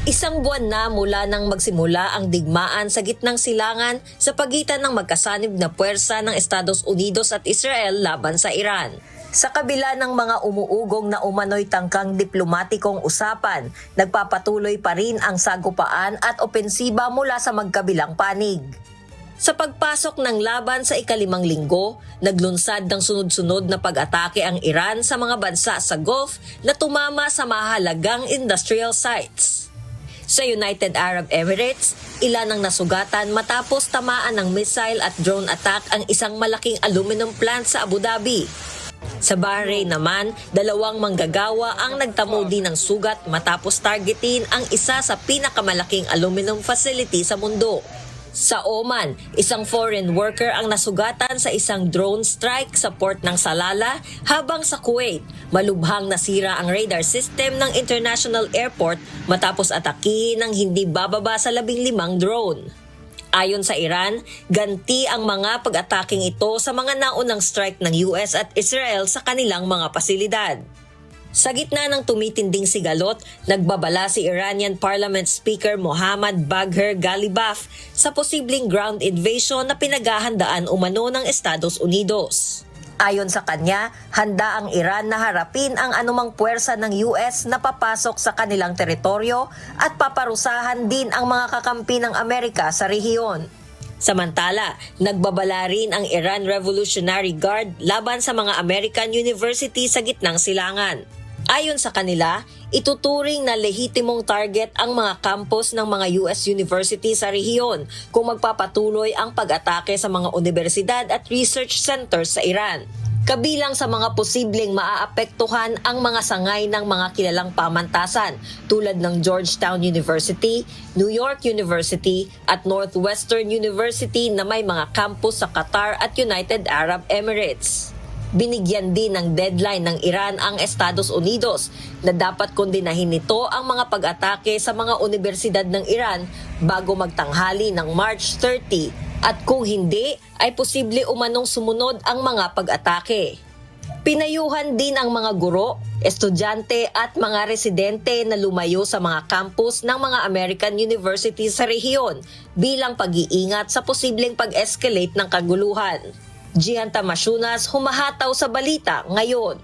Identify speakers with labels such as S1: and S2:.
S1: Isang buwan na mula nang magsimula ang digmaan sa gitnang silangan sa pagitan ng magkasanib na puwersa ng Estados Unidos at Israel laban sa Iran. Sa kabila ng mga umuugong na umano'y tangkang diplomatikong usapan, nagpapatuloy pa rin ang sagupaan at opensiba mula sa magkabilang panig. Sa pagpasok ng laban sa ikalimang linggo, naglunsad ng sunod-sunod na pag-atake ang Iran sa mga bansa sa Gulf na tumama sa mahalagang industrial sites. Sa United Arab Emirates, ilan ang nasugatan matapos tamaan ng missile at drone attack ang isang malaking aluminum plant sa Abu Dhabi. Sa Bahrain naman, 2 manggagawa ang nagtamo din ng sugat matapos targetin ang isa sa pinakamalaking aluminum facility sa mundo. Sa Oman, isang foreign worker ang nasugatan sa isang drone strike sa port ng Salalah, habang sa Kuwait, malubhang nasira ang radar system ng international airport matapos atakihin ng hindi bababa sa 15 drone. Ayon sa Iran, ganti ang mga pag-ataking ito sa mga naunang strike ng US at Israel sa kanilang mga pasilidad. Sa gitna ng tumitinding sigalot, nagbabala si Iranian Parliament Speaker Mohammad Bagher Ghalibaf sa posibleng ground invasion na pinaghahandaan umano ng Estados Unidos. Ayon sa kanya, handa ang Iran na harapin ang anumang puwersa ng US na papasok sa kanilang teritoryo at paparusahan din ang mga kakampi ng Amerika sa rehiyon. Samantala, nagbabala rin ang Iran Revolutionary Guard laban sa mga American University sa gitnang silangan. Ayon sa kanila, ituturing na lehitimong target ang mga campus ng mga US University sa rehiyon kung magpapatuloy ang pag-atake sa mga universidad at research centers sa Iran. Kabilang sa mga posibleng maaapektuhan ang mga sangay ng mga kilalang pamantasan tulad ng Georgetown University, New York University at Northwestern University na may mga campus sa Qatar at United Arab Emirates. Binigyan din ng deadline ng Iran ang Estados Unidos na dapat kondinahin nito ang mga pag-atake sa mga universidad ng Iran bago magtanghali ng March 30 at kung hindi ay posible umanong sumunod ang mga pag-atake. Pinayuhan din ang mga guro, estudyante at mga residente na lumayo sa mga campus ng mga American universities sa rehiyon bilang pag-iingat sa posibleng pag-escalate ng kaguluhan. Gian Tamasunas, humahataw sa balita ngayon.